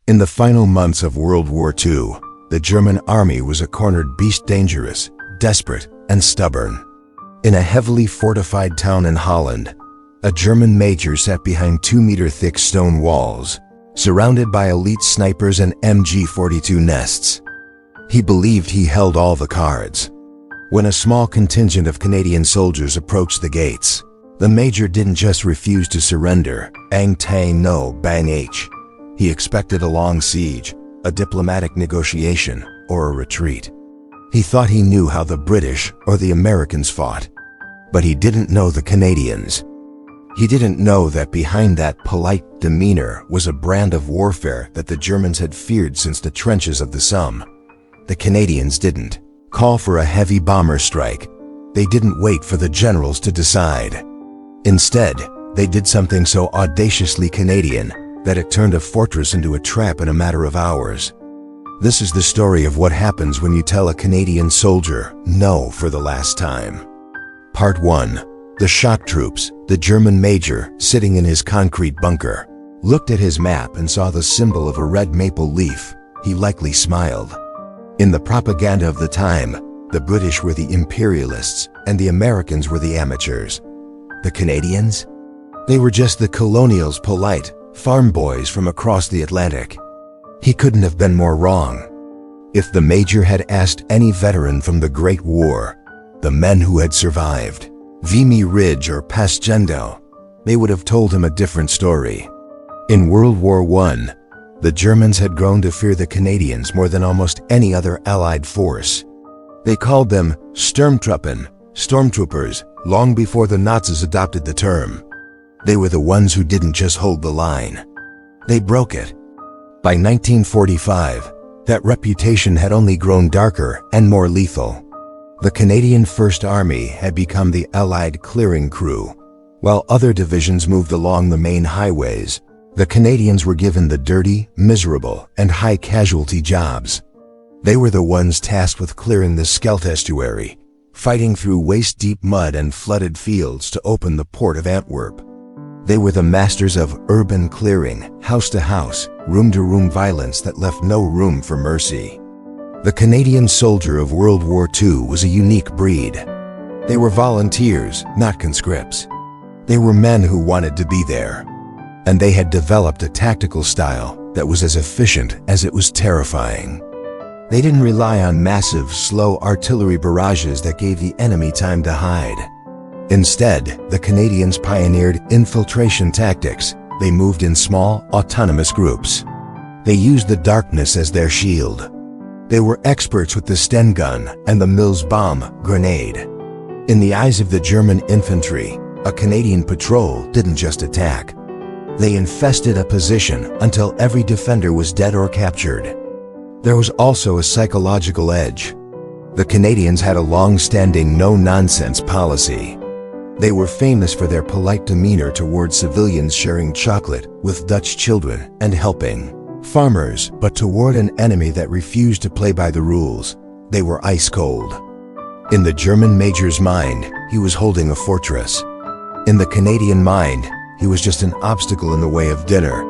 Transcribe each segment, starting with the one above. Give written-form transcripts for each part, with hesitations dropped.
In the final months of World War II, the German army was a cornered beast, dangerous, desperate, and stubborn. In a heavily fortified town in Holland, a German major sat behind 2-meter-thick stone walls, surrounded by elite snipers and MG-42 nests. He believed he held all the cards. When a small contingent of Canadian soldiers approached the gates, the major didn't just refuse to surrender, Ang Tang no Bang H. He expected a long siege, a diplomatic negotiation, or a retreat. He thought he knew how the British or the Americans fought, but he didn't know the Canadians. He didn't know that behind that polite demeanor was a brand of warfare that the Germans had feared since the trenches of the Somme. The Canadians didn't call for a heavy bomber strike. They didn't wait for the generals to decide. Instead, they did something so audaciously Canadian that it turned a fortress into a trap in a matter of hours. This is the story of what happens when you tell a Canadian soldier no for the last time. Part 1. The shock troops. The German major, sitting in his concrete bunker, looked at his map and saw the symbol of a red maple leaf. He likely smiled. In the propaganda of the time, the British were the imperialists and the Americans were the amateurs. The Canadians? They were just the colonials' polite farm boys from across the Atlantic. He couldn't have been more wrong. If the major had asked any veteran from the Great War, the men who had survived, Vimy Ridge or Passchendaele, they would have told him a different story. In World War I, the Germans had grown to fear the Canadians more than almost any other Allied force. They called them Sturmtruppen, stormtroopers, long before the Nazis adopted the term. They were the ones who didn't just hold the line. They broke it. By 1945, that reputation had only grown darker and more lethal. The Canadian First Army had become the Allied clearing crew. While other divisions moved along the main highways, the Canadians were given the dirty, miserable, and high-casualty jobs. They were the ones tasked with clearing the Scheldt estuary, fighting through waist-deep mud and flooded fields to open the port of Antwerp. They were the masters of urban clearing, house-to-house, room-to-room violence that left no room for mercy. The Canadian soldier of World War II was a unique breed. They were volunteers, not conscripts. They were men who wanted to be there. And they had developed a tactical style that was as efficient as it was terrifying. They didn't rely on massive, slow artillery barrages that gave the enemy time to hide. Instead, the Canadians pioneered infiltration tactics. They moved in small, autonomous groups. They used the darkness as their shield. They were experts with the Sten gun and the Mills bomb grenade. In the eyes of the German infantry, a Canadian patrol didn't just attack. They infested a position until every defender was dead or captured. There was also a psychological edge. The Canadians had a long-standing no-nonsense policy. They were famous for their polite demeanor towards civilians, sharing chocolate with Dutch children and helping farmers, but toward an enemy that refused to play by the rules, they were ice cold. In the German major's mind, he was holding a fortress. In the Canadian mind, he was just an obstacle in the way of dinner.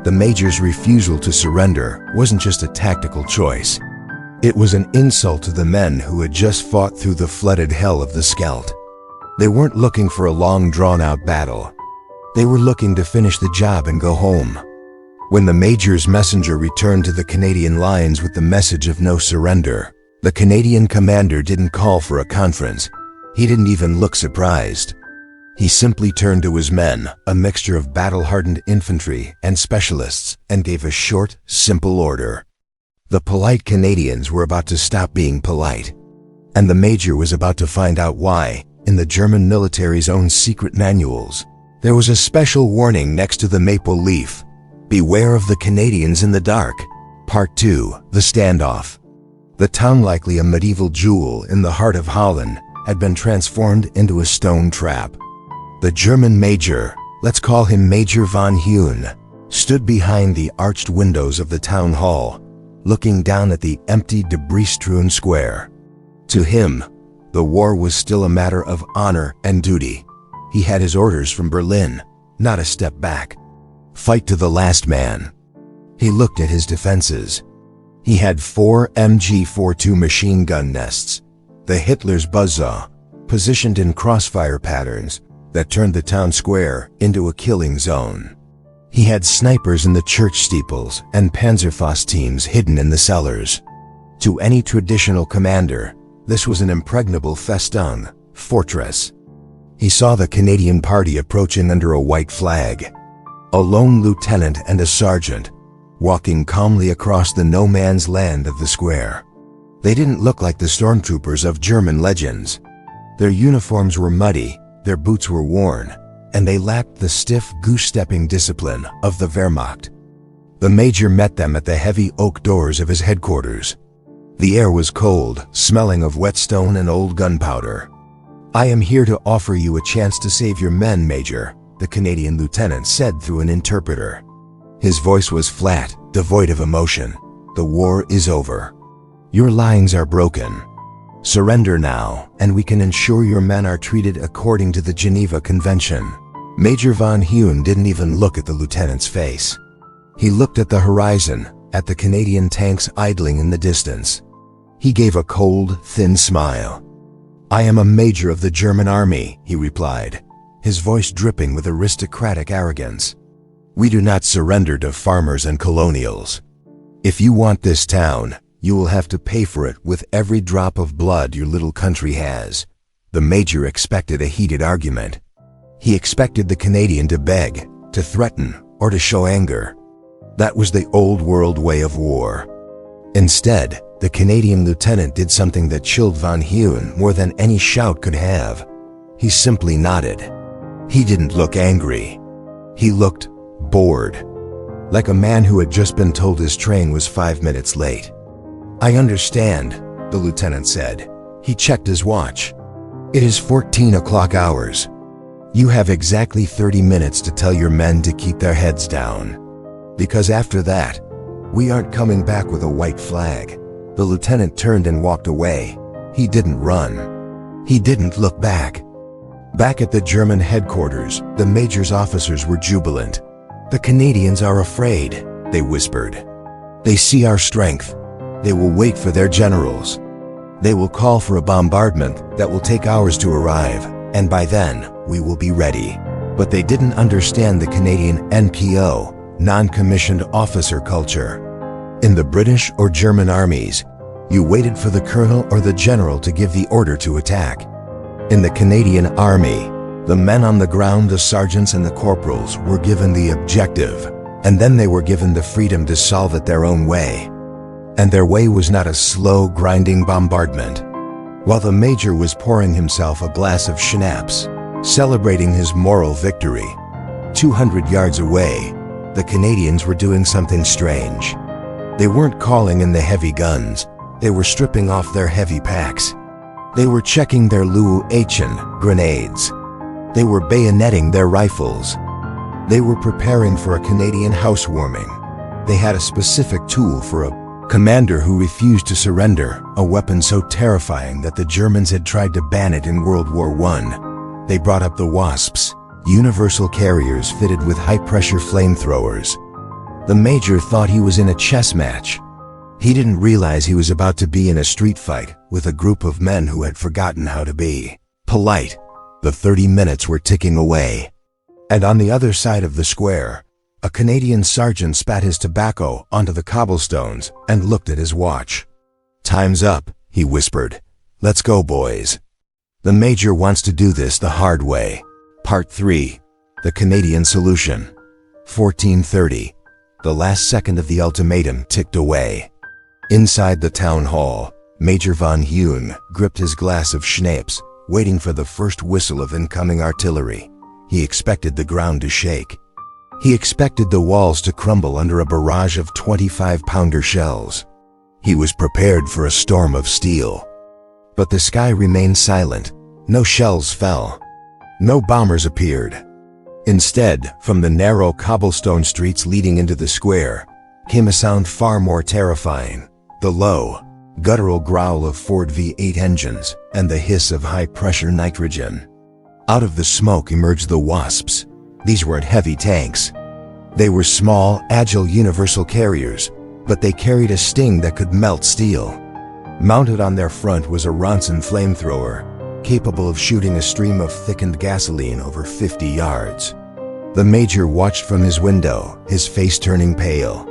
The major's refusal to surrender wasn't just a tactical choice. It was an insult to the men who had just fought through the flooded hell of the Scheldt. They weren't looking for a long, drawn-out battle. They were looking to finish the job and go home. When the major's messenger returned to the Canadian lines with the message of no surrender, the Canadian commander didn't call for a conference. He didn't even look surprised. He simply turned to his men, a mixture of battle-hardened infantry and specialists, and gave a short, simple order. The polite Canadians were about to stop being polite, and the major was about to find out why. In the German military's own secret manuals, there was a special warning next to the maple leaf: beware of the Canadians in the dark. Part 2. The Standoff. The town, likely a medieval jewel in the heart of Holland, had been transformed into a stone trap. The German major, let's call him Major von Huhn, stood behind the arched windows of the town hall, looking down at the empty, debris-strewn square. To him, the war was still a matter of honor and duty. He had his orders from Berlin, not a step back. Fight to the last man. He looked at his defenses. He had 4 MG-42 machine gun nests, the Hitler's buzzsaw, positioned in crossfire patterns that turned the town square into a killing zone. He had snipers in the church steeples and Panzerfaust teams hidden in the cellars. To any traditional commander, this was an impregnable Festung, fortress. He saw the Canadian party approaching under a white flag. A lone lieutenant and a sergeant, walking calmly across the no-man's land of the square. They didn't look like the stormtroopers of German legends. Their uniforms were muddy, their boots were worn, and they lacked the stiff goose-stepping discipline of the Wehrmacht. The major met them at the heavy oak doors of his headquarters. The air was cold, smelling of whetstone and old gunpowder. "I am here to offer you a chance to save your men, Major," the Canadian lieutenant said through an interpreter. His voice was flat, devoid of emotion. "The war is over. Your lines are broken. Surrender now, and we can ensure your men are treated according to the Geneva Convention." Major von Huene didn't even look at the lieutenant's face. He looked at the horizon, at the Canadian tanks idling in the distance. He gave a cold, thin smile. "I am a major of the German army," he replied, his voice dripping with aristocratic arrogance. "We do not surrender to farmers and colonials. If you want this town, you will have to pay for it with every drop of blood your little country has." The major expected a heated argument. He expected the Canadian to beg, to threaten, or to show anger. That was the old world way of war. Instead, the Canadian lieutenant did something that chilled von Huene more than any shout could have. He simply nodded. He didn't look angry. He looked bored, like a man who had just been told his train was 5 minutes late. "I understand," the lieutenant said. He checked his watch. "It is 14 o'clock hours. You have exactly 30 minutes to tell your men to keep their heads down. Because after that, we aren't coming back with a white flag." The lieutenant turned and walked away. He didn't run. He didn't look back. Back at the German headquarters, the major's officers were jubilant. "The Canadians are afraid," they whispered. "They see our strength. They will wait for their generals. They will call for a bombardment that will take hours to arrive, and by then, we will be ready." But they didn't understand the Canadian NPO, non-commissioned officer culture. In the British or German armies, you waited for the colonel or the general to give the order to attack. In the Canadian Army, the men on the ground, the sergeants and the corporals, were given the objective, and then they were given the freedom to solve it their own way. And their way was not a slow, grinding bombardment. While the major was pouring himself a glass of schnapps, celebrating his moral victory, 200 yards away, the Canadians were doing something strange. They weren't calling in the heavy guns. They were stripping off their heavy packs. They were checking their Lew-Aitchen grenades. They were bayoneting their rifles. They were preparing for a Canadian housewarming. They had a specific tool for a commander who refused to surrender, a weapon so terrifying that the Germans had tried to ban it in World War I. They brought up the Wasps, universal carriers fitted with high-pressure flamethrowers. The major thought he was in a chess match. He didn't realize he was about to be in a street fight with a group of men who had forgotten how to be polite. The 30 minutes were ticking away. And on the other side of the square, a Canadian sergeant spat his tobacco onto the cobblestones and looked at his watch. "Time's up," he whispered. "Let's go, boys. The major wants to do this the hard way." Part 3. The Canadian Solution. 14:30. The last second of the ultimatum ticked away. Inside the town hall, Major von Huene gripped his glass of schnapps, waiting for the first whistle of incoming artillery. He expected the ground to shake. He expected the walls to crumble under a barrage of 25-pounder shells. He was prepared for a storm of steel. But the sky remained silent. No shells fell. No bombers appeared. Instead, from the narrow cobblestone streets leading into the square, came a sound far more terrifying: the low, guttural growl of Ford V8 engines and the hiss of high-pressure nitrogen. Out of the smoke emerged the Wasps. These weren't heavy tanks. They were small, agile universal carriers, but they carried a sting that could melt steel. Mounted on their front was a Ronson flamethrower, capable of shooting a stream of thickened gasoline over 50 yards. The Major watched from his window, his face turning pale.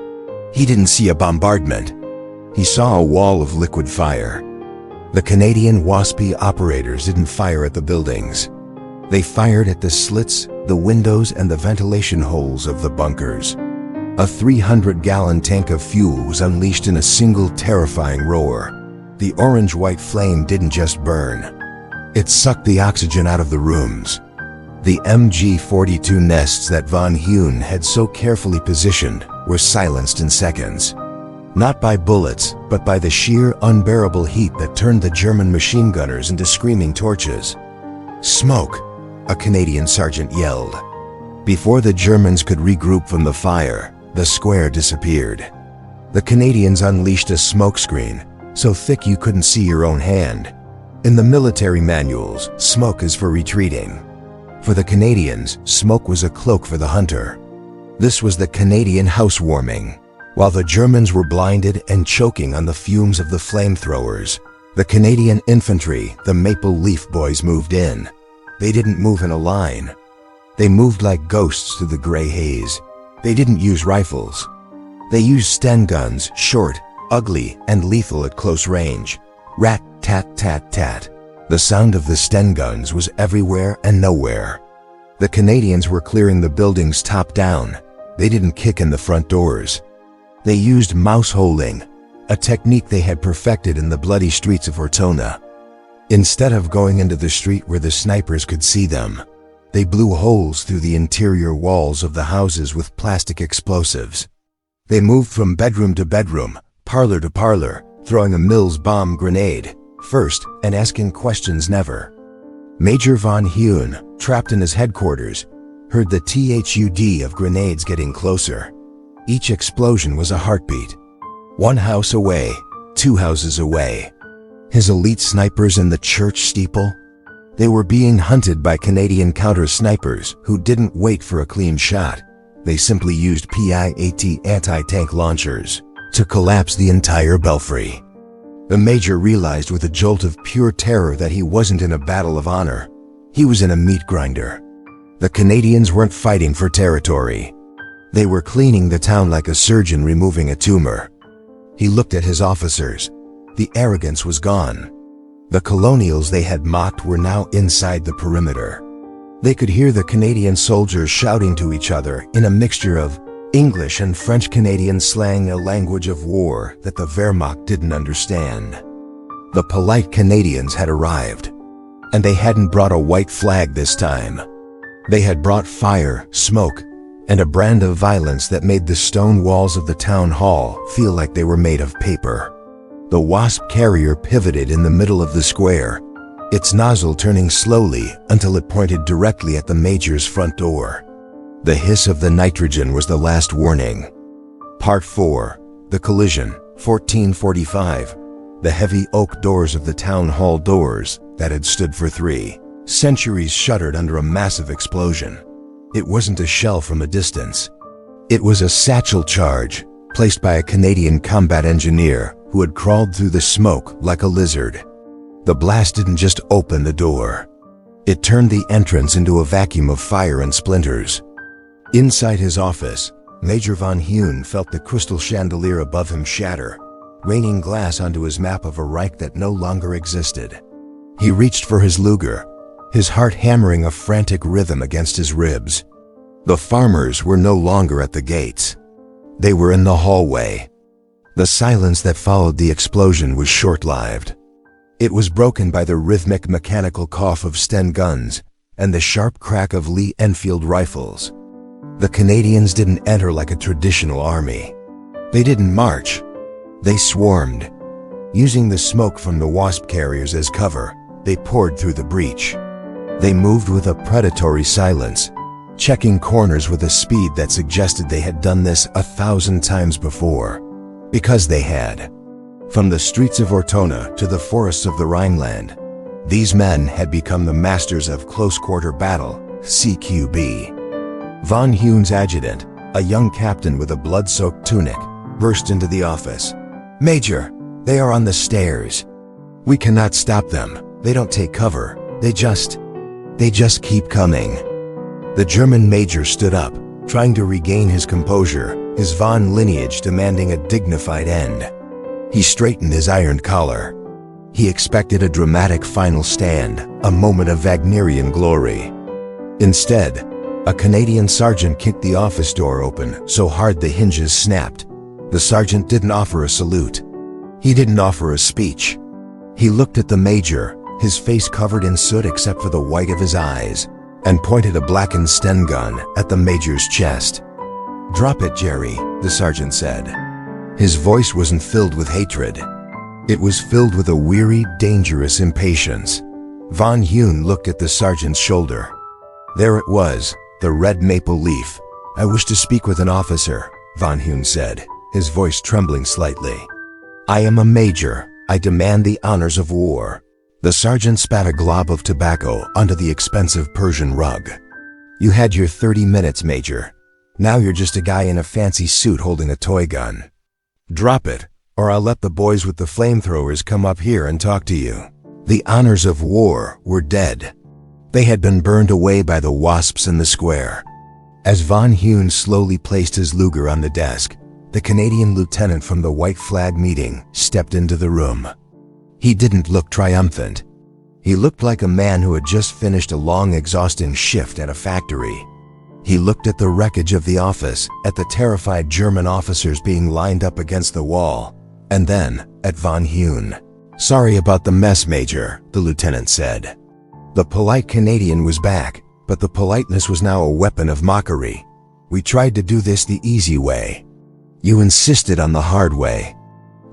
He didn't see a bombardment. He saw a wall of liquid fire. The Canadian WASP operators didn't fire at the buildings. They fired at the slits, the windows, and the ventilation holes of the bunkers. A 300-gallon tank of fuel was unleashed in a single terrifying roar. The orange-white flame didn't just burn. It sucked the oxygen out of the rooms. The MG-42 nests that von Huene had so carefully positioned were silenced in seconds. Not by bullets, but by the sheer, unbearable heat that turned the German machine gunners into screaming torches. "Smoke!" a Canadian sergeant yelled. Before the Germans could regroup from the fire, the square disappeared. The Canadians unleashed a smokescreen, so thick you couldn't see your own hand. In the military manuals, smoke is for retreating. For the Canadians, smoke was a cloak for the hunter. This was the Canadian housewarming. While the Germans were blinded and choking on the fumes of the flamethrowers, the Canadian infantry, the Maple Leaf Boys, moved in. They didn't move in a line. They moved like ghosts through the gray haze. They didn't use rifles. They used Sten guns, short, ugly, and lethal at close range. Rat-tat-tat-tat. The sound of the Sten guns was everywhere and nowhere. The Canadians were clearing the buildings top down. They didn't kick in the front doors. They used mouse holing, a technique they had perfected in the bloody streets of Ortona. Instead of going into the street where the snipers could see them, they blew holes through the interior walls of the houses with plastic explosives. They moved from bedroom to bedroom, parlor to parlor, throwing a Mills bomb grenade first and asking questions never. Major von Huene, trapped in his headquarters, heard the thud of grenades getting closer. Each explosion was a heartbeat. One house away, 2 houses away. His elite snipers in the church steeple? They were being hunted by Canadian counter-snipers who didn't wait for a clean shot. They simply used PIAT anti-tank launchers to collapse the entire belfry. The Major realized with a jolt of pure terror that he wasn't in a battle of honor. He was in a meat grinder. The Canadians weren't fighting for territory. They were cleaning the town like a surgeon removing a tumor. He looked at his officers. The arrogance was gone. The colonials they had mocked were now inside the perimeter. They could hear the Canadian soldiers shouting to each other in a mixture of English and French-Canadian slang, a language of war that the Wehrmacht didn't understand. The polite Canadians had arrived, and they hadn't brought a white flag this time. They had brought fire, smoke, and a brand of violence that made the stone walls of the town hall feel like they were made of paper. The WASP carrier pivoted in the middle of the square, its nozzle turning slowly until it pointed directly at the Major's front door. The hiss of the nitrogen was the last warning. Part 4. The collision, 1445. The heavy oak doors of the town hall doors that had stood for 3 centuries shuddered under a massive explosion. It wasn't a shell from a distance. It was a satchel charge placed by a Canadian combat engineer who had crawled through the smoke like a lizard. The blast didn't just open the door. It turned the entrance into a vacuum of fire and splinters. Inside his office, Major von Huene felt the crystal chandelier above him shatter, raining glass onto his map of a Reich that no longer existed. He reached for his Luger, his heart hammering a frantic rhythm against his ribs. The farmers were no longer at the gates. They were in the hallway. The silence that followed the explosion was short-lived. It was broken by the rhythmic mechanical cough of Sten guns and the sharp crack of Lee Enfield rifles. The Canadians didn't enter like a traditional army. They didn't march. They swarmed. Using the smoke from the WASP carriers as cover, they poured through the breach. They moved with a predatory silence, checking corners with a speed that suggested they had done this 1,000 times before. Because they had. From the streets of Ortona to the forests of the Rhineland, these men had become the masters of close-quarter battle, CQB. Von Huene's adjutant, A young captain with a blood-soaked tunic burst into the office. "Major, they are on the stairs. We cannot stop them. They don't take cover. They just keep coming." The German major stood up, trying to regain his composure, his von lineage demanding a dignified end. He straightened his ironed collar. He expected a dramatic final stand, a moment of Wagnerian glory. Instead, a Canadian sergeant kicked the office door open so hard the hinges snapped. The sergeant didn't offer a salute. He didn't offer a speech. He looked at the major, his face covered in soot except for the white of his eyes, and pointed a blackened Sten gun at the major's chest. "Drop it, Jerry," the sergeant said. His voice wasn't filled with hatred. It was filled with a weary, dangerous impatience. Von Hune looked at the sergeant's shoulder. There it was, the red maple leaf. "I wish to speak with an officer," Von Hune said, his voice trembling slightly. "I am a major. I demand the honors of war." The sergeant spat a glob of tobacco onto the expensive Persian rug. "You had your 30 minutes, Major. Now you're just a guy in a fancy suit holding a toy gun. Drop it, or I'll let the boys with the flamethrowers come up here and talk to you." The honors of war were dead. They had been burned away by the wasps in the square. As Von Hune slowly placed his Luger on the desk, the Canadian lieutenant from the White Flag meeting stepped into the room. He didn't look triumphant. He looked like a man who had just finished a long, exhausting shift at a factory. He looked at the wreckage of the office, at the terrified German officers being lined up against the wall, and then at Von Hune. "Sorry about the mess, Major," the lieutenant said. The polite Canadian was back, but the politeness was now a weapon of mockery. "We tried to do this the easy way. You insisted on the hard way.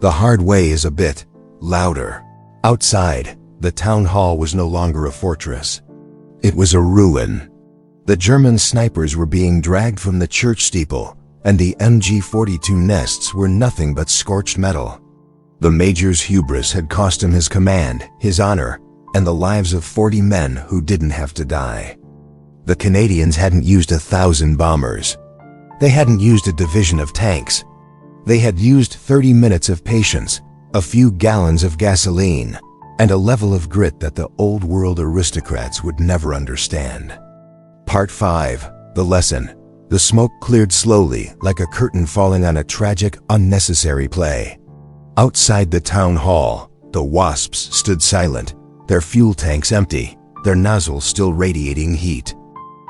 The hard way is a bit louder." Outside, the town hall was no longer a fortress. It was a ruin. The German snipers were being dragged from the church steeple, and the MG-42 nests were nothing but scorched metal. The major's hubris had cost him his command, his honor, and the lives of 40 men who didn't have to die. The Canadians hadn't used 1,000 bombers. They hadn't used a division of tanks. They had used 30 minutes of patience, a few gallons of gasoline, and a level of grit that the old world aristocrats would never understand. Part 5. The lesson. The smoke cleared slowly, like a curtain falling on a tragic, unnecessary play. Outside the town hall, the wasps stood silent, their fuel tanks empty, their nozzles still radiating heat.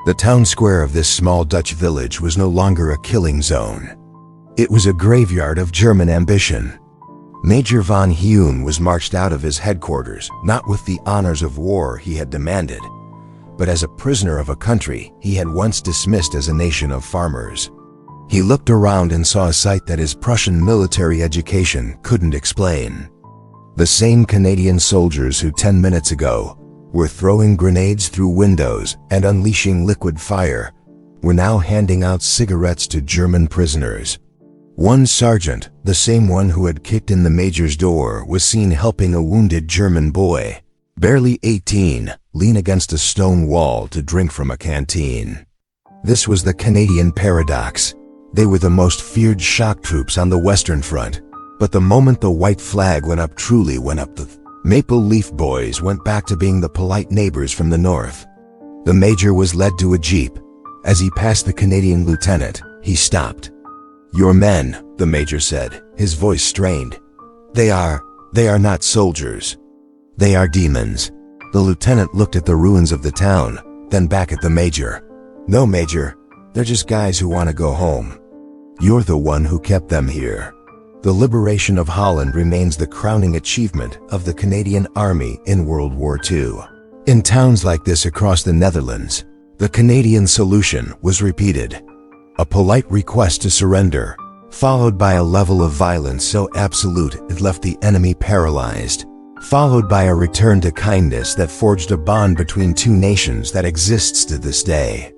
The town square of this small Dutch village was no longer a killing zone. It was a graveyard of German ambition. Major Von Hune was marched out of his headquarters, not with the honors of war he had demanded, but as a prisoner of a country he had once dismissed as a nation of farmers. He looked around and saw a sight that his Prussian military education couldn't explain. The same Canadian soldiers who 10 minutes ago were throwing grenades through windows and unleashing liquid fire were now handing out cigarettes to German prisoners. One sergeant, the same one who had kicked in the major's door, was seen helping a wounded German boy, barely 18, lean against a stone wall to drink from a canteen. This was the Canadian paradox. They were the most feared shock troops on the Western Front, but the moment the white flag went up, truly went up, the Maple Leaf Boys went back to being the polite neighbors from the north. The major was led to a jeep. As he passed the Canadian lieutenant, he stopped. "Your men," the major said, his voice strained. They are not soldiers. They are demons." The lieutenant looked at the ruins of the town, then back at the major. "No, Major, they're just guys who want to go home. You're the one who kept them here." The liberation of Holland remains the crowning achievement of the Canadian Army in World War II. In towns like this across the Netherlands, the Canadian solution was repeated. A polite request to surrender, followed by a level of violence so absolute it left the enemy paralyzed, followed by a return to kindness that forged a bond between two nations that exists to this day.